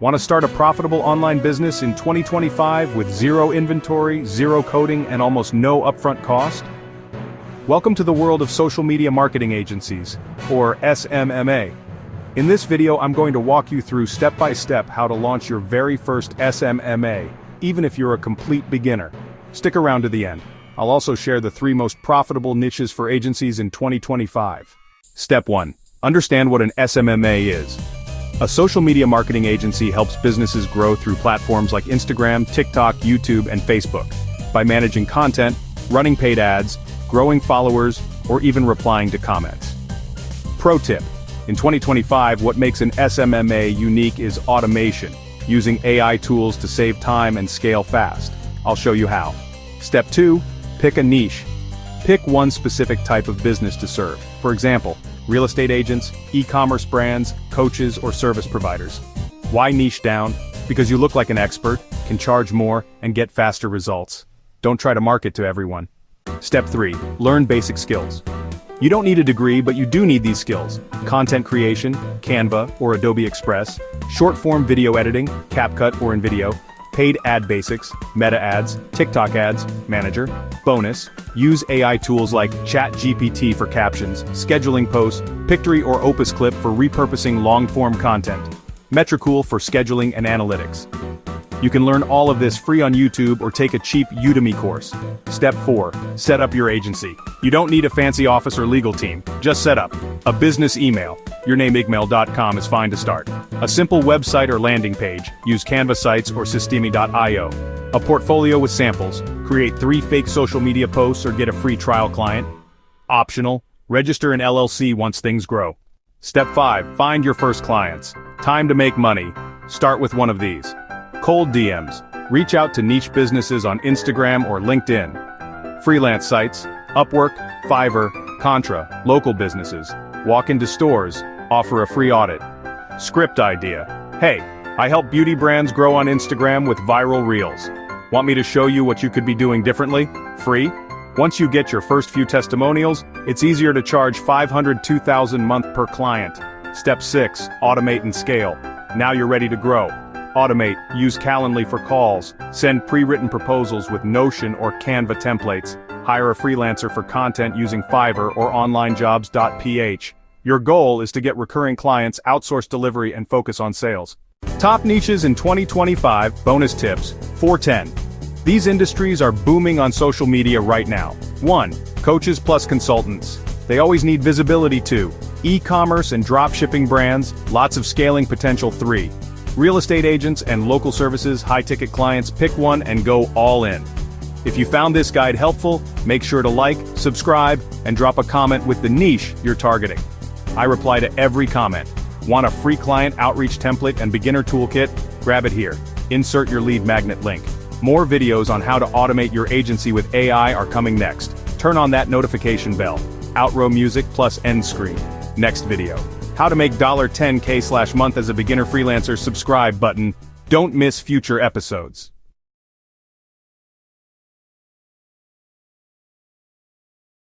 Want to start a profitable online business in 2025 with zero inventory, zero coding, and almost no upfront cost? Welcome to the world of social media marketing agencies, or SMMA. In this video, I'm going to walk you through step-by-step how to launch your very first SMMA, even if you're a complete beginner. Stick around to the end. I'll also share the 3 most profitable niches for agencies in 2025. Step 1. Understand what an SMMA is. A social media marketing agency helps businesses grow through platforms like Instagram, TikTok, YouTube, and Facebook, by managing content, running paid ads, growing followers, or even replying to comments. Pro tip: in 2025, what makes an SMMA unique is automation, using AI tools to save time and scale fast. I'll show you how. Step 2. Pick a niche. Pick one specific type of business to serve. For example, real estate agents, e-commerce brands, coaches, or service providers. Why niche down? Because you look like an expert, can charge more, and get faster results. Don't try to market to everyone. Step 3. Learn basic skills. You don't need a degree, but you do need these skills. Content creation, Canva or Adobe Express, short-form video editing, CapCut or InVideo, paid ad basics, meta ads, TikTok ads, manager. Bonus: use AI tools like ChatGPT for captions, scheduling posts, Pictory or Opus Clip for repurposing long-form content, Metricool for scheduling and analytics. You can learn all of this free on YouTube or take a cheap Udemy course. Step 4. Set up your agency. You don't need a fancy office or legal team, just set up a business email. yournameigmail.com is fine to start. A simple website or landing page, use Canva sites or Systemi.io. A portfolio with samples, create 3 fake social media posts or get a free trial client. Optional, register an LLC once things grow. Step 5. Find your first clients. Time to make money. Start with one of these. Cold DMs. Reach out to niche businesses on Instagram or LinkedIn. Freelance sites, Upwork, Fiverr, Contra, local businesses. Walk into stores, offer a free audit. Script idea. Hey, I help beauty brands grow on Instagram with viral reels. Want me to show you what you could be doing differently? Free? Once you get your first few testimonials, it's easier to charge $502,000 a month per client. Step 6. Automate and scale. Now you're ready to grow. Automate, use Calendly for calls, send pre-written proposals with Notion or Canva templates, hire a freelancer for content using Fiverr or onlinejobs.ph. Your goal is to get recurring clients, outsource delivery, and focus on sales. Top niches in 2025, bonus tips, 410. These industries are booming on social media right now. 1. Coaches plus consultants. They always need visibility too. E-commerce and dropshipping brands, lots of scaling potential. 3. Real estate agents and local services, high-ticket clients. Pick one and go all in. If you found this guide helpful, make sure to like, subscribe, and drop a comment with the niche you're targeting. I reply to every comment. Want a free client outreach template and beginner toolkit? Grab it here. Insert your lead magnet link. More videos on how to automate your agency with AI are coming next. Turn on that notification bell. Outro music plus end screen. Next video. How to make $10K/month as a beginner freelancer. Subscribe button. Don't miss future episodes.